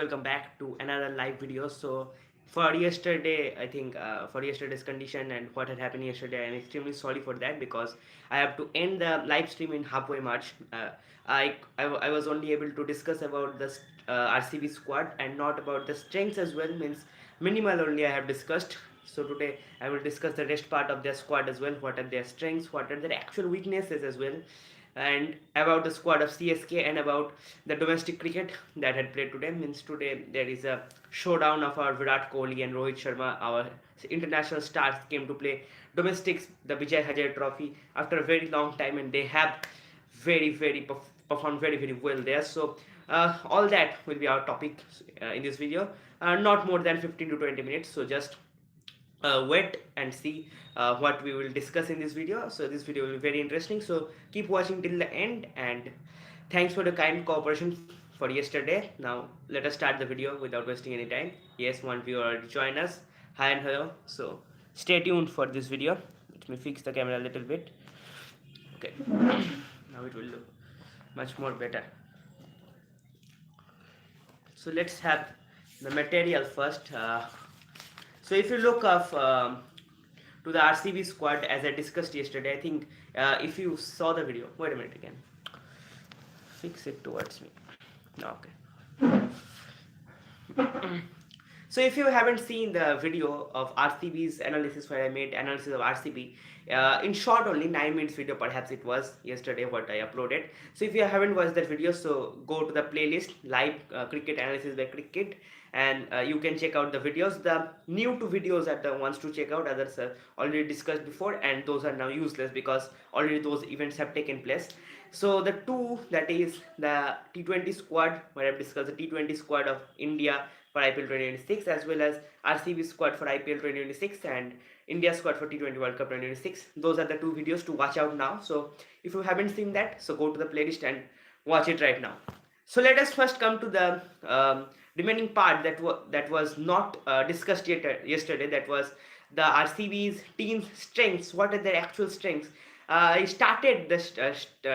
welcome back to another live video. So for yesterday, I think for yesterday's condition and what had happened yesterday, I'm extremely sorry for that because I have to end the live stream in halfway march. I was only able to discuss about the RCB squad and not about the strengths as well, means minimal only I have discussed. So today I will discuss the rest part of their squad as well. What are their strengths, what are their actual weaknesses as well, and about the squad of CSK and about the domestic cricket that had played today. Means today there is a showdown of our Virat Kohli and Rohit Sharma. Our international stars came to play domestics, the Vijay Hazare Trophy, after a very long time, and they have performed very well there. So all that will be our topic in this video. Not more than 15 to 20 minutes. So just wait and see what we will discuss in this video. So this video will be very interesting, so keep watching till the end, and thanks for the kind cooperation for yesterday. Now let us start the video without wasting any time. Yes, one viewer already joined us. Hi and hello. So stay tuned for this video. Let me fix the camera a little bit. Okay. Now it will look much more better. So let's have the material first. So if you look up to the RCB squad, as I discussed yesterday, I think if you saw the video, wait a minute again, fix it towards me. Okay. So if you haven't seen the video of RCB's analysis, where I made analysis of RCB, in short only 9 minutes video, perhaps it was yesterday what I uploaded. So if you haven't watched that video, so go to the playlist live cricket analysis by cricket, and you can check out the videos. The new to videos are the ones to check out, others are already discussed before, and those are now useless because already those events have taken place. So the two, that is the T20 squad, where I've discussed the T20 squad of India for IPL 2026, as well as RCB squad for IPL 2026 and India squad for T20 World Cup 2026. Those are the two videos to watch out now. So if you haven't seen that, so go to the playlist and watch it right now. So let us first come to the remaining part that was not discussed yet yesterday. That was the RCB's team's strengths. What are their actual strengths? I started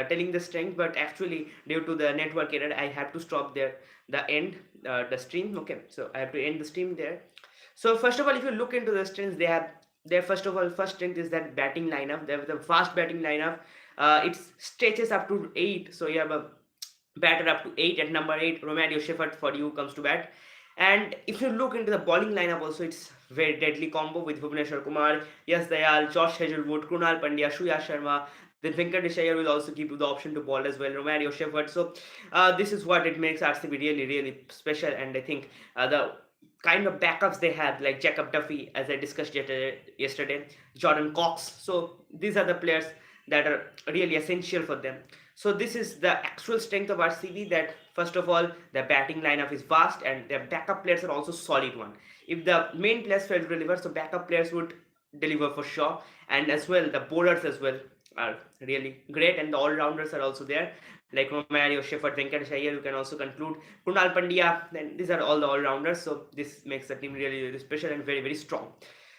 telling the strength, but actually due to the network error, I have to stop there the stream. Okay, so I have to end the stream there. So first of all, if you look into the strengths, they have their first strength is that batting lineup. They have the fast batting lineup. It stretches up to 8. So you have a batter up to 8. At number 8, Romario Shepherd for you comes to bat. And if you look into the bowling lineup also, it's very deadly combo with Bhuvneshwar Kumar, Yash Dayal, Josh Hazelwood, Krunal Pandya, Shuya Sharma. Then Venkatesh Iyer will also give you the option to bowl as well, Romario Shepherd. So this is what it makes RCB really special. And I think the kind of backups they have, like Jacob Duffy, as I discussed yesterday, Jordan Cox. So these are the players that are really essential for them. So this is the actual strength of RCB, that first of all, the batting lineup is vast and their backup players are also solid one. If the main players fail to deliver, so backup players would deliver for sure. And as well, the bowlers as well are really great, and the all-rounders are also there, like Romario Shepherd, Venkatesh Iyer, you can also conclude, Krunal Pandya. Then these are all the all-rounders, so this makes the team really special and very strong.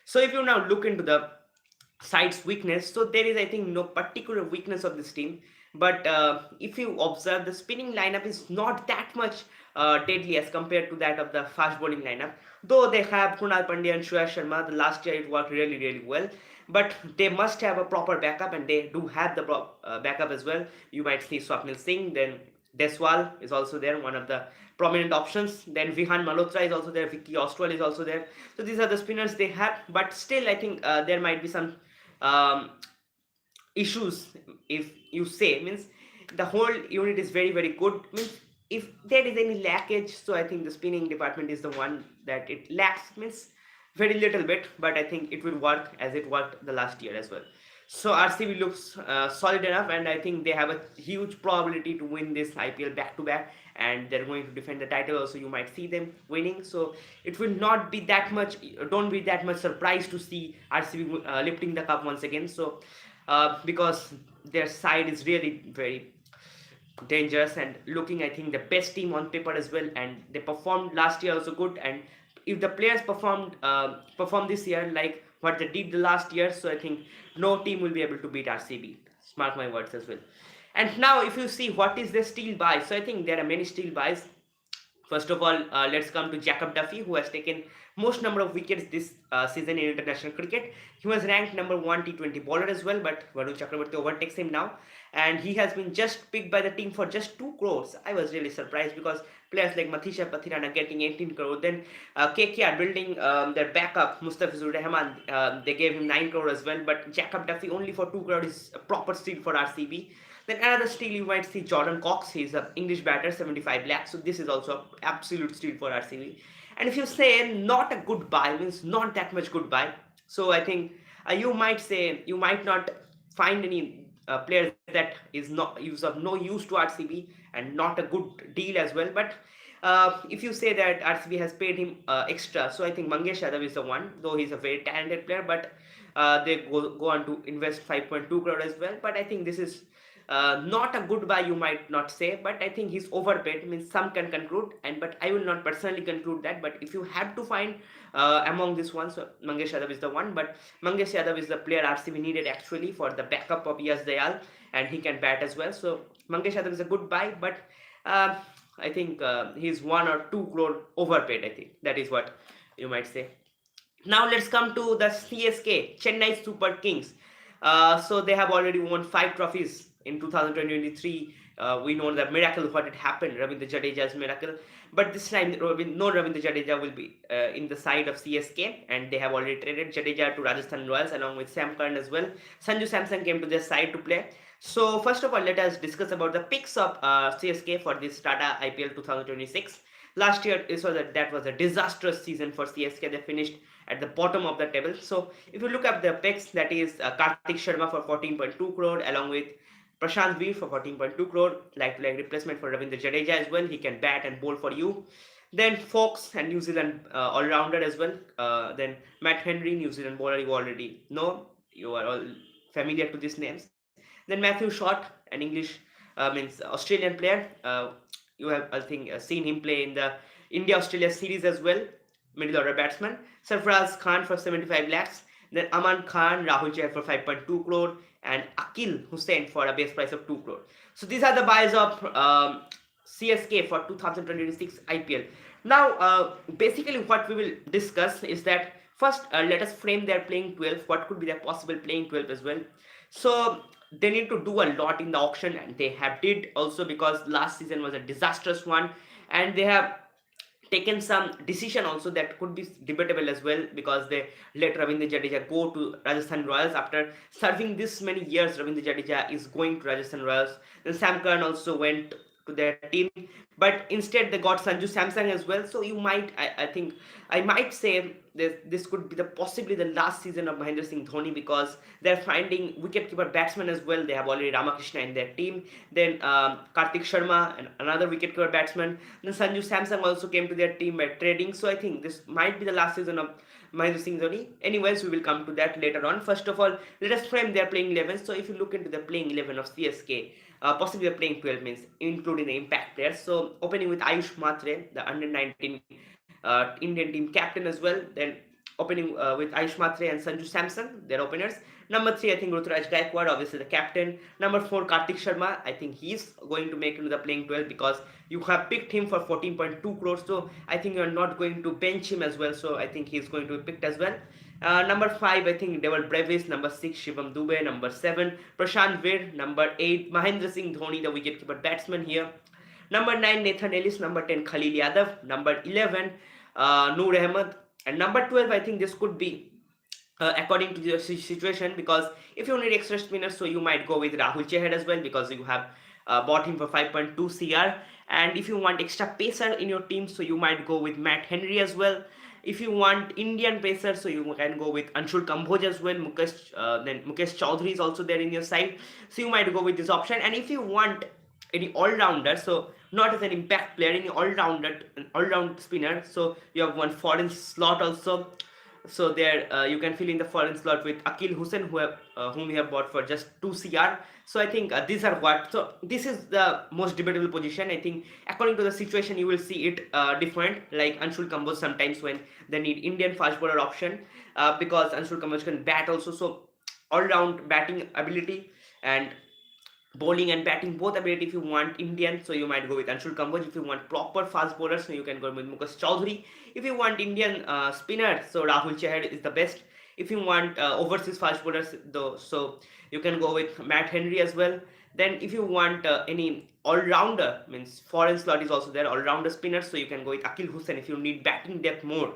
So if you now look into the side's weakness, so there is, I think, no particular weakness of this team, but if you observe, the spinning lineup is not that much deadly as compared to that of the fast bowling lineup. Though they have Krunal Pandya and Shuya Sharma, the last year it worked really well, but they must have a proper backup, and they do have the backup as well. You might see Swapnil Singh, then Deswal is also there, one of the prominent options. Then Vihan Malhotra is also there, Vicky Ostwal is also there. So these are the spinners they have, but still I think there might be some issues, if you say, means the whole unit is very good. Means if there is any lackage, so I think the spinning department is the one that it lacks, means very little bit, but I think it will work as it worked the last year as well. So RCB looks solid enough, and I think they have a huge probability to win this IPL back to back, and they're going to defend the title also. You might see them winning, so it will not be that much, don't be that much surprised to see RCB lifting the cup once again. So because their side is really very dangerous and looking, I think, the best team on paper as well, and they performed last year also good. And if the players perform this year like what they did the last year, so I think no team will be able to beat RCB. Mark my words as well. And now if you see what is the steal buy, so I think there are many steal buys. First of all, let's come to Jacob Duffy, who has taken most number of wickets this season in international cricket. He was ranked number one T20 bowler as well, but Varun Chakraborty overtakes him now, and he has been just picked by the team for just 2 crores. I was really surprised because players like Mathisha Pathiran are getting 18 crore. Then KKR building their backup Mustafizur Rahman, they gave him 9 crore as well, but Jacob Duffy only for 2 crore is a proper steal for RCB. Then another steal you might see Jordan Cox. He's an English batter, 75 lakhs. So this is also an absolute steal for RCB. And if you say not a good buy, means not that much good buy. So I think you might say you might not find any players that is of no use to RCB and not a good deal as well. But if you say that RCB has paid him extra, so I think Mangesh Yadav is the one, though he's a very talented player, but they go on to invest 5.2 crore as well. But I think this is not a good buy, you might not say, but I think he's overpaid. Means some can conclude, but I will not personally conclude that. But if you have to find among this one, so Mangesh Yadav is the one. But Mangesh Yadav is the player RCB needed actually for the backup of Yash Dayal, and he can bat as well. So Mangesh Yadav is a good buy, but I think he's 1 or 2 crore overpaid. I think that is what you might say. Now let's come to the CSK, Chennai Super Kings. So they have already won 5 trophies in 2023. We know the miracle what it happened, Ravindra Jadeja's miracle. But this time, no Ravindra Jadeja will be in the side of CSK, and they have already traded Jadeja to Rajasthan Royals along with Sam Curran as well. Sanju Samson came to their side to play. So first of all, let us discuss about the picks of CSK for this Tata IPL 2026. Last year, that was a disastrous season for CSK. They finished at the bottom of the table. So if you look at the picks, that is Kartik Sharma for 14.2 crore along with Prashant Veer for 14.2 crore, like replacement for Ravindra Jadeja as well. He can bat and bowl for you. Then Fox and New Zealand all-rounder as well. Then Matt Henry, New Zealand bowler, you already know. You are all familiar to these names. Then Matthew Short, an English means Australian player. You have, I think, seen him play in the India-Australia series as well. Middle order batsman. Sarfaraz Khan for 75 lakhs. Then Aman Khan, Rahul Chahar for 5.2 crore, and Akil Hussain for a base price of 2 crore. So these are the buys of CSK for 2026 IPL. Now, basically what we will discuss is that first let us frame their playing 12. What could be their possible playing 12 as well. So they need to do a lot in the auction, and they have did also, because last season was a disastrous one, and they have taken some decision also that could be debatable as well, because they let Ravindra Jadeja go to Rajasthan Royals after serving this many years. Ravindra Jadeja is going to Rajasthan Royals. Then Sam Curran also went to their team, but instead they got Sanju Samson as well. So you might, I think I might say this could be possibly the last season of Mahendra Singh Dhoni, because they're finding wicketkeeper batsmen as well. They have already Ramakrishna in their team. Then Kartik Sharma, and another wicketkeeper batsman. Then Sanju Samson also came to their team by trading. So I think this might be the last season of Mahendra Singh Dhoni. Anyways, we will come to that later on. First of all, let us frame their playing 11. So if you look into the playing 11 of CSK, possibly the playing 12 means including the impact players. So opening with Ayush Matre, the under 19 Indian team captain as well. Then opening with Ayush Matre and Sanju Samson, their openers. Number 3, I think Ruturaj Gaikwad, obviously the captain. Number 4, Kartik Sharma. I think he's going to make into the playing 12, because you have picked him for 14.2 crores. So I think you're not going to bench him as well. So I think he's going to be picked as well. Number 5, I think Devil Brevis. Number 6, Shivam Dube. Number 7, Prashant Veer. Number 8, Mahendra Singh Dhoni, the wicketkeeper batsman here. Number 9, Nathan Ellis. Number 10, Khalil Yadav. Number 11, Noor Ahmed. And number 12, I think this could be according to the situation, because if you need extra spinners, so you might go with Rahul Chahar as well, because you have bought him for 5.2 CR. And if you want extra pacer in your team, so you might go with Matt Henry as well. If you want Indian pacer, so you can go with Anshul Kamboj as well. Then Mukesh Chaudhary is also there in your side, so you might go with this option. And if you want any all-rounder, so not as an impact player, any all-round spinner, so you have one foreign slot also. So there you can fill in the foreign slot with Akil Hussain, whom we have bought for just 2 CR. So I think these are what. So this is the most debatable position. I think according to the situation, you will see it different. Like Anshul Kamboj sometimes when they need Indian fast bowler option, because Anshul Kamboj can bat also. So all-round batting ability, and bowling and batting both ability. If you want Indian, so you might go with Anshul Kamboj. If you want proper fast bowler, so you can go with Mukesh Chaudhary. If you want Indian spinner, so Rahul Chahar is the best. If you want overseas fast bowlers, though, so you can go with Matt Henry as well. Then if you want any all-rounder, means foreign slot is also there, all-rounder spinner, so you can go with Akil Hussain if you need batting depth more.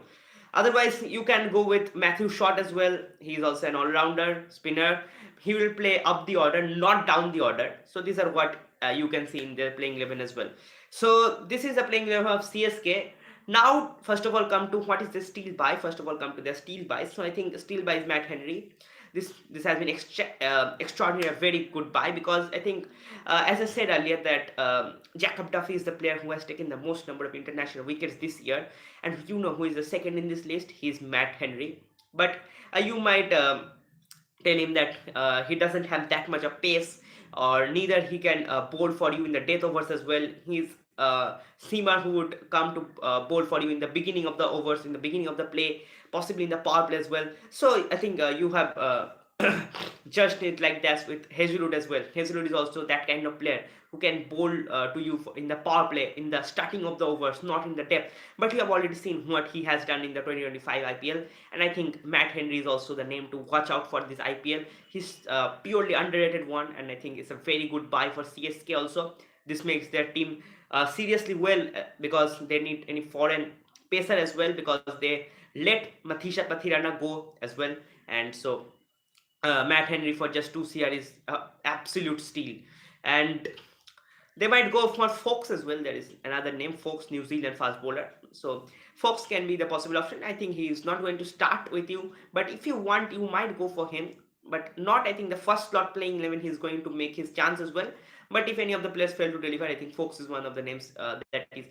Otherwise, you can go with Matthew Short as well. He is also an all-rounder spinner. He will play up the order, not down the order. So these are what you can see in their playing 11 as well. So this is the playing 11 of CSK. Now, first of all, come to what is the steal buy. First of all, come to the steal buy. So I think steal buy is Matt Henry. This has been extraordinary, a very good buy, because I think, as I said earlier, that Jacob Duffy is the player who has taken the most number of international wickets this year, and you know who is the second in this list. He's Matt Henry. But you might tell him that he doesn't have that much of pace, or neither he can bowl for you in the death overs as well. He's seamer who would come to bowl for you in the beginning of the overs, in the beginning of the play, possibly in the power play as well. So I think you have judged it like that with Hazelwood as well. Hazelwood is also that kind of player who can bowl to you in the power play, in the starting of the overs, not in the depth. But you have already seen what he has done in the 2025 IPL, and I think Matt Henry is also the name to watch out for this IPL. He's purely underrated one, and I think it's a very good buy for CSK also. This makes their team seriously well, because they need any foreign pacer as well, because they let Mathisha Pathirana go as well, and so Matt Henry for just 2 CR is absolute steal. And they might go for Fox as well. There is another name, Fox, New Zealand fast bowler. So Fox can be the possible option. I think he is not going to start with you, but if you want, you might go for him. But not, I think, the first slot playing 11 he's going to make his chance as well. But if any of the players fail to deliver, I think Fox is one of the names that is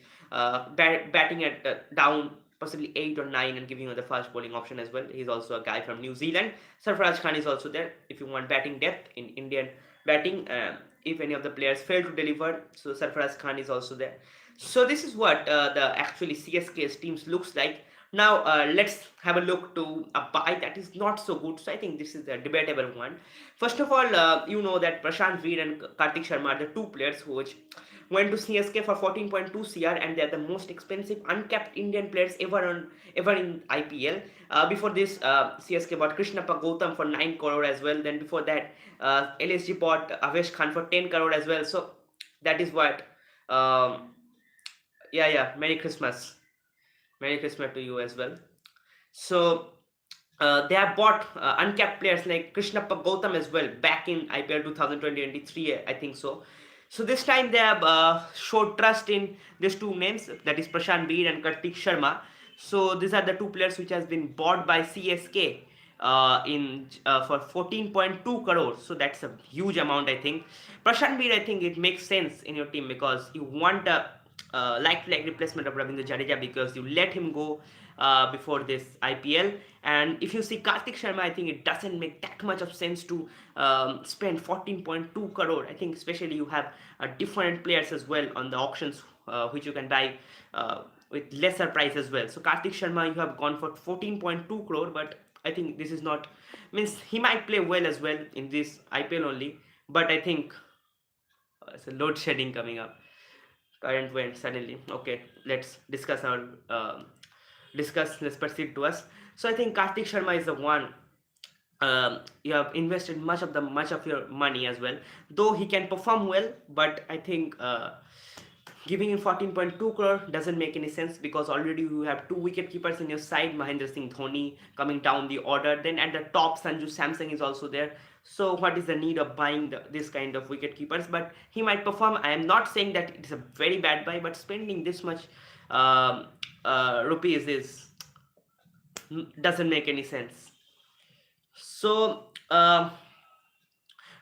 batting at down possibly 8 or 9 and giving you the fast bowling option as well. He's also a guy from New Zealand. Sarfaraz Khan is also there if you want batting depth in Indian batting. If any of the players fail to deliver, so Sarfaraz Khan is also there. So this is what the actually CSK's teams looks like. Now let's have a look to a buy that is not so good. So I think this is the debatable one. First of all, you know that Prashant Veer and Kartik Sharma are the two players who went to CSK for 14.2 CR, and they are the most expensive uncapped Indian players ever in IPL. Before this, CSK bought Krishnappa Gautam for 9 crore as well. Then before that, LSG bought Avesh Khan for 10 crore as well. So that is what. Yeah. Merry Christmas. Merry Christmas to you as well. So they have bought uncapped players like Krishnappa Gautam as well back in IPL 2023, I think so. So this time they have showed trust in these two names, that is Prashant Veer and Kartik Sharma. So these are the two players which has been bought by CSK in for 14.2 crores. So that's a huge amount, I think. Prashant Veer, I think it makes sense in your team, because you want a like replacement of Ravindra Jadeja, because you let him go before this IPL. And if you see Kartik Sharma, I think it doesn't make that much of sense to spend 14.2 crore. I think especially you have different players as well on the auctions which you can buy with lesser price as well. So Kartik Sharma, you have gone for 14.2 crore, but I think this is not, means he might play well as well in this IPL only, but I think it's a load shedding coming up. Current went suddenly. Okay, let's discuss our let's proceed to us. So I think Kartik Sharma is the one. You have invested much of your money as well, though he can perform well, but I think giving him 14.2 crore doesn't make any sense, because already you have two wicket keepers in your side, Mahendra Singh Dhoni coming down the order, then at the top Sanju Samsung is also there. So what is the need of buying this kind of wicket keepers? But he might perform. I am not saying that it's a very bad buy, but spending this much rupees is doesn't make any sense. So now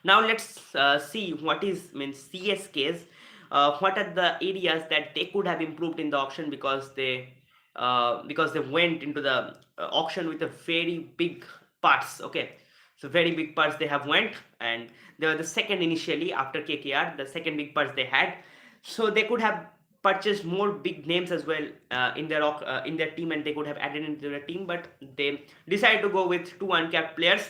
let's see what is means CSK's. What are the areas that they could have improved in the auction, because they went into the auction with a very big parts. Okay, so very big parts they have went, and they were the second initially after KKR, the second big parts they had. So they could have purchased more big names as well in their team, and they could have added into their team, but they decided to go with two uncapped players.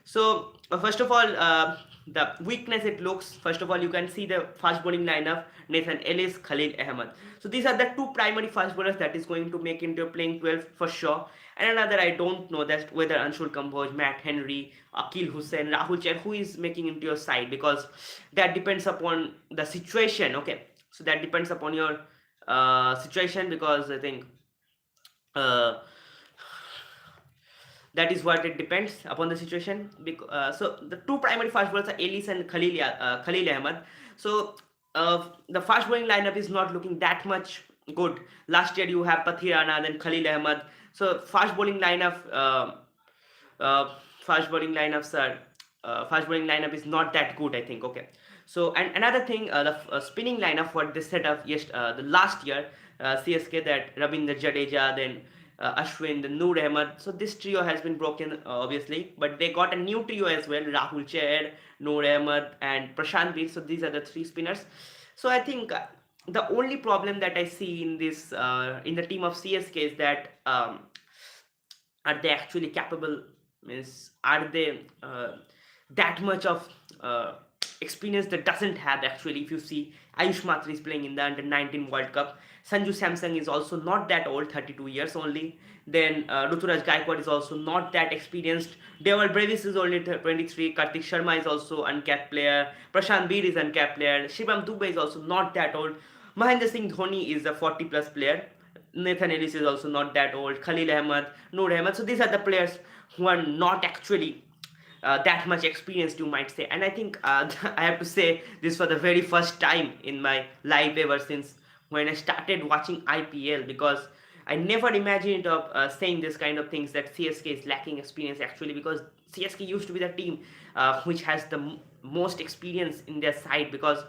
So first of all, the weakness it looks, first of all, you can see the fast bowling lineup: Nathan Ellis, Khalil Ahmed. So these are the two primary fast bowlers that is going to make into playing 12 for sure. And another, I don't know that whether Anshul Kamboj, Matt Henry, Akil Hussain, Rahul Chahar, who is making into your side, because that depends upon the situation. Okay, so that depends upon your situation, because I think uh, that is what it depends upon the situation. So the two primary fast bowlers are Ellis and Khalil Ahmed. So the fast bowling lineup is not looking that much good. Last year you have Pathirana, then Khalil Ahmed. So uh, fast bowling lineup is not that good, I think. Okay, so and another thing, the spinning lineup what they set up the last year, CSK, that Ravindra Jadeja, then Ashwin, then Noor Ahmed. So this trio has been broken, obviously, but they got a new trio as well: Rahul Chahar, Noor Ahmed, and Prashant Veer. So these are the three spinners. So I think the only problem that I see in this in the team of CSK is that are they actually capable, means are they that much of experience that doesn't have. Actually, if you see, Ayush Matre is playing in the under 19 World Cup. Sanju Samsung is also not that old, 32 years only. Then Ruturaj Gaikwad is also not that experienced. Deval Brevis is only 23. Kartik Sharma is also uncapped player. Prashant Veer is uncapped player. Shivam Dubey is also not that old. Mahendra Singh Dhoni is a 40 plus player. Nathan Ellis is also not that old. Khalil Ahmed, Noor Ahmed. So these are the players who are not actually that much experienced, you might say. And I think I have to say this for the very first time in my life ever since when I started watching IPL, because I never imagined of saying this kind of things, that CSK is lacking experience actually, because CSK used to be the team which has the most experience in their side. Because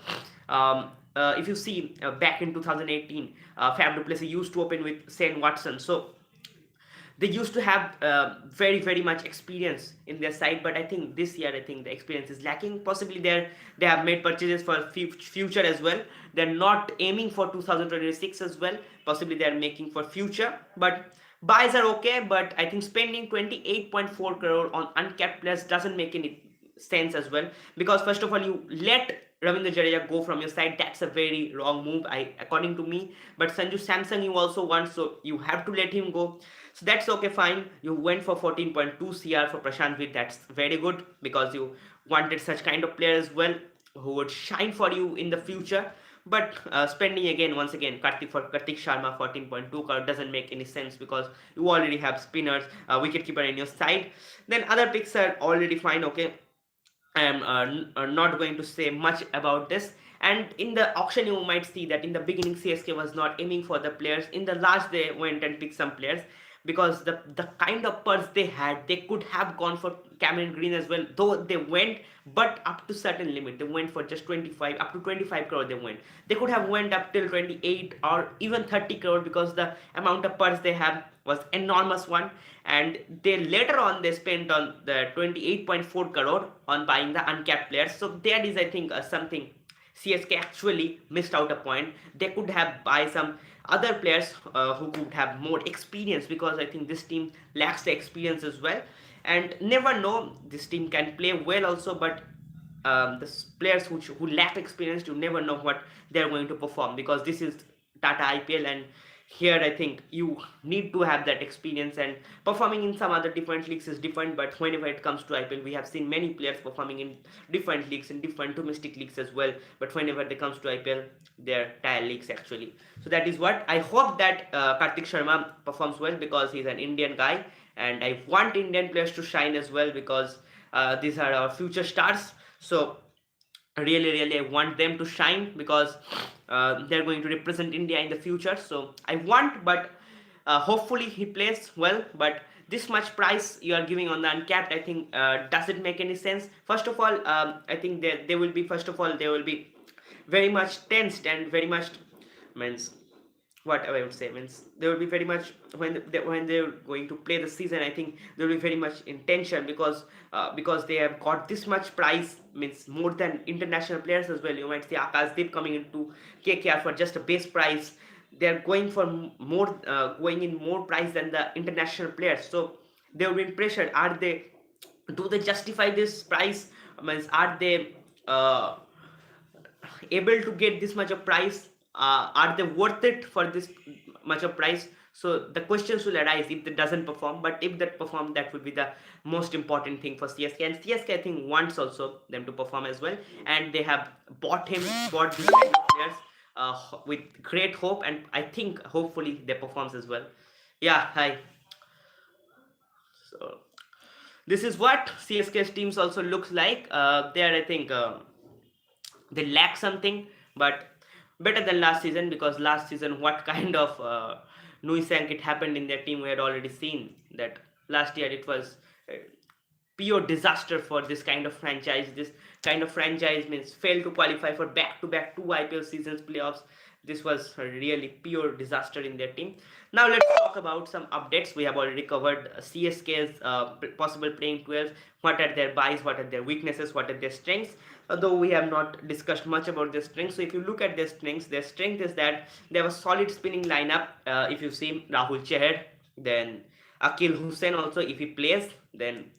if you see back in 2018, Fab du Plessis used to open with Shane Watson. So they used to have very much experience in their side, but I think this year, I think the experience is lacking. Possibly they have made purchases for future as well. They're not aiming for 2026 as well. Possibly they're making for future, but buys are okay. But I think spending 28.4 crore on uncapped players doesn't make any sense as well, because first of all, you let Ravindra Jadeja go from your side. That's a very wrong move, according to me. But Sanju Samsung you also want, so you have to let him go. So that's okay, fine. You went for 14.2 CR for Prashant Veer. That's very good, because you wanted such kind of player as well who would shine for you in the future. But spending again, once again, Kartik Sharma 14.2 crore doesn't make any sense, because you already have spinners, wicketkeeper in your side. Then other picks are already fine. Okay, I am not going to say much about this. And in the auction, you might see that in the beginning, CSK was not aiming for the players. In the last, they went and picked some players, because the kind of purse they had, they could have gone for Cameron Green as well, though they went, but up to certain limit. They went for just 25, up to 25 crore they went. They could have went up till 28 or even 30 crore, because the amount of purse they have was enormous one. And they later on they spent on the 28.4 crore on buying the uncapped players. So that is, I think, something CSK actually missed out a point. They could have buy some other players who could have more experience, because I think this team lacks the experience as well. And never know, this team can play well also, but the players who lack experience, you never know what they're going to perform, because this is Tata IPL, and here I think you need to have that experience. And performing in some other different leagues is different, but whenever it comes to IPL, we have seen many players performing in different leagues, in different domestic leagues as well, but whenever they comes to IPL, they're tire leagues actually. So that is what I hope, that Kartik Sharma performs well, because he's an Indian guy, and I want Indian players to shine as well, because these are our future stars. So really I want them to shine, because they're going to represent India in the future. So I want, but hopefully he plays well. But this much price you are giving on the uncapped, I think doesn't make any sense. First of all, I think they will be, first of all, they will be very much tensed, and very much, means what I would say, means they will be very much, when they're going to play the season, I think they will be very much in tension, because they have got this much price, means more than international players as well. You might see Akashdeep coming into KKR for just a base price. They're going for more, going in more price than the international players. So they will be pressured. Do they justify this price, Means are they able to get this much of price? Are they worth it for this much of price? So the questions will arise if they doesn't perform. But if they perform, that would be the most important thing for CSK. And CSK, I think, wants also them to perform as well. And they have bought these kind of players with great hope. And I think hopefully they performs as well. Yeah, hi. So this is what CSK's teams also looks like. There, I think. They lack something, but better than last season, because last season what kind of nuisance it happened in their team, we had already seen that. Last year it was pure disaster for this kind of franchise. This kind of franchise means failed to qualify for back to back two IPL seasons playoffs. This was a really pure disaster in their team. Now let's talk about some updates. We have already covered CSK's possible playing 12. What are their buys? What are their weaknesses? What are their strengths? Although we have not discussed much about their strengths. So if you look at their strength is that they have a solid spinning lineup. If you see Rahul Chahar, then Akil Hussain also, if he plays, then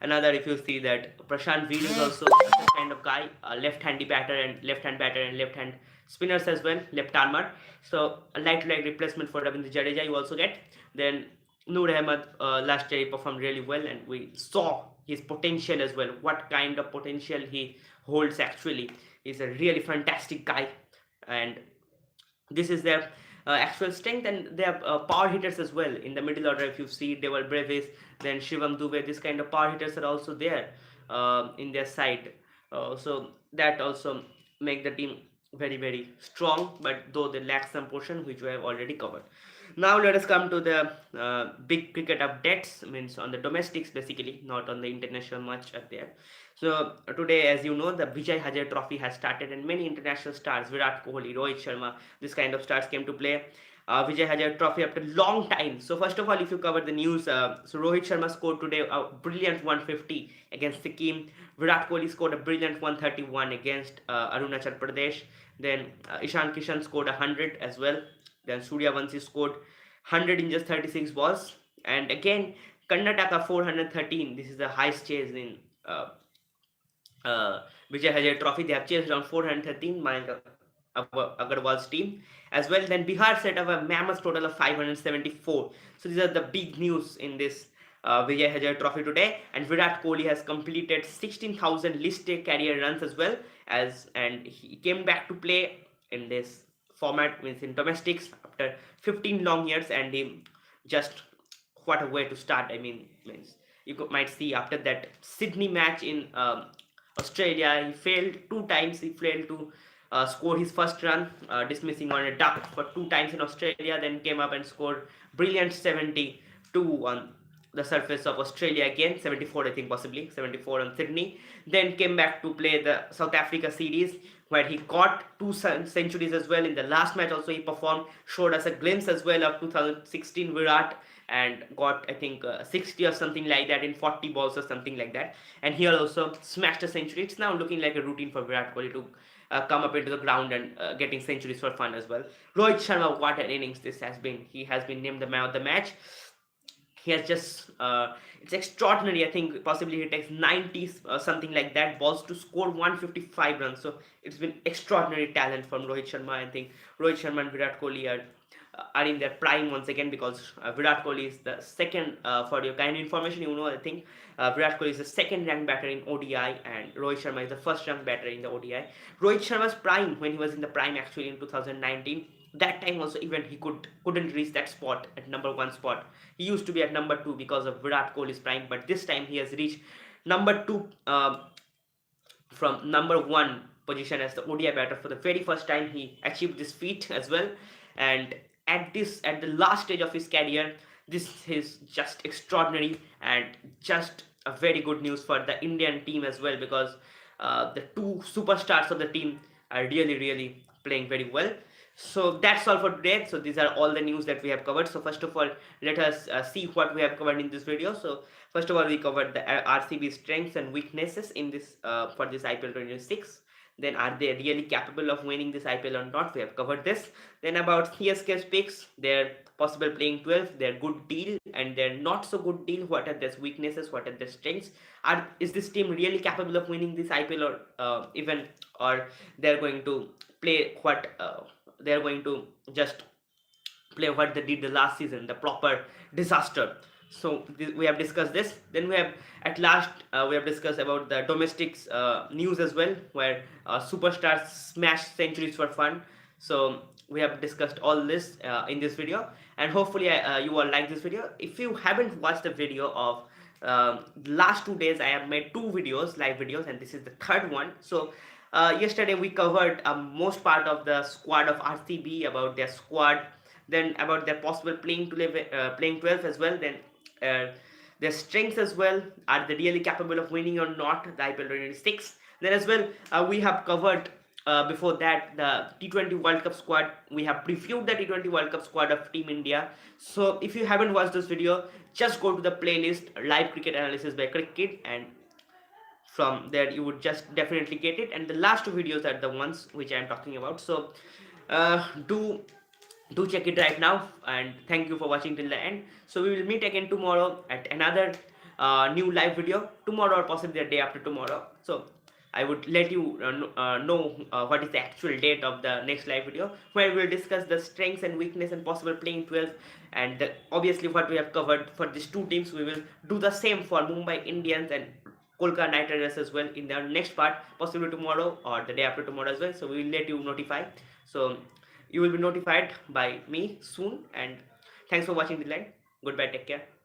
another, if you see that Prashant Veer is also a kind of guy, left-handy batter and left-hand batter and left-hand spinners as well, left armor. So a light replacement for Ravindra Jadeja you also get. Then Noor Ahmed, last year he performed really well, and we saw his potential as well. What kind of potential he holds actually. He's a really fantastic guy, and this is their actual strength. And they have power hitters as well in the middle order. If you see Deval Brevis, then Shivam Dubey, this kind of power hitters are also there in their side. So that also make the team very strong, but though they lack some portion which we have already covered. Now let us come to the big cricket updates, means on the domestics basically, not on the international much up there. So today, as you know, the Vijay Hazare Trophy has started, and many international stars, Virat Kohli, Rohit Sharma, this kind of stars came to play Vijay Hazare Trophy after a long time. So first of all, if you cover the news, so Rohit Sharma scored today a brilliant 150 against Sikkim. Virat Kohli scored a brilliant 131 against Arunachal Pradesh. Then Ishan Kishan scored 100 as well. Then Suryavanshi scored 100 in just 36 balls. And again, Karnataka 413. This is the highest chase in Vijay Hazare Trophy. They have chased around 413 Mayank Agarwal's team as well. Then Bihar set up a mammoth total of 574. So these are the big news in this Vijay Hazare Trophy today. And Virat Kohli has completed 16,000 listed career runs as well, and he came back to play in this format, means in domestics, after 15 long years. And he just, what a way to start. I mean, means you might see after that Sydney match in Australia, he failed two times. He failed to score his first run, dismissing on a duck for two times in Australia. Then came up and scored brilliant 72 on the surface of Australia again, 74 I think, possibly 74 on Sydney. Then came back to play the South Africa series, where he got two centuries as well. In the last match also he performed, showed us a glimpse as well of 2016 Virat, and got I think 60 or something like that in 40 balls or something like that. And he also smashed a century. It's now looking like a routine for Virat Kohli to come up into the ground and getting centuries for fun as well. Rohit Sharma, what an innings this has been. He has been named the man of the match. He has just it's extraordinary. I think possibly he takes 90 something like that balls to score 155 runs. So it's been extraordinary talent from Rohit Sharma. I think Rohit Sharma and Virat Kohli are in their prime once again, because Virat Kohli is the second, for your kind of information, you know, I think Virat Kohli is the second ranked batter in ODI, and Rohit Sharma is the first ranked batter in the ODI. Rohit Sharma's prime, when he was in the prime actually in 2019, that time also even he couldn't reach that spot at number one spot. He used to be at number two because of Virat Kohli's prime, but this time he has reached number two from number one position as the ODI batter for the very first time. He achieved this feat as well, and at the last stage of his career, this is just extraordinary, and just a very good news for the Indian team as well, because the two superstars of the team are really playing very well. So that's all for today. So these are all the news that we have covered. So first of all, let us see what we have covered in this video. So first of all, we covered the RCB strengths and weaknesses in this for this IPL 26. Then are they really capable of winning this IPL or not? We have covered this. Then about CSK's picks, their possible playing 12, their good deal and their not so good deal. What are their weaknesses? What are their strengths? Is this team really capable of winning this IPL or even, or they're going to play what they're going to just play what they did the last season, the proper disaster. So we have discussed this. Then we have at last we have discussed about the domestic news as well, where superstars smash centuries for fun. So we have discussed all this in this video, and hopefully you all like this video. If you haven't watched the video of last 2 days, I have made 2 videos, live videos, and this is the third one. So yesterday we covered most part of the squad of RCB, about their squad, then about their possible playing 12 as well, then uh, their strengths as well. Are they really capable of winning or not the IPL 2026? Then as well we have covered before that the T20 World Cup squad. We have previewed the T20 World Cup squad of Team India. So if you haven't watched this video, just go to the playlist live cricket analysis by Cricket, and from there you would just definitely get it. And the last 2 videos are the ones which I am talking about. So do check it right now, and thank you for watching till the end. So we will meet again tomorrow at another new live video, tomorrow or possibly the day after tomorrow. So I would let you know what is the actual date of the next live video, where we will discuss the strengths and weakness and possible playing 12, and obviously what we have covered for these 2 teams, we will do the same for Mumbai Indians and Kolkata Knight Riders as well in the next part, possibly tomorrow or the day after tomorrow as well. So we will let you notify. So you will be notified by me soon, and thanks for watching the line. Goodbye, take care.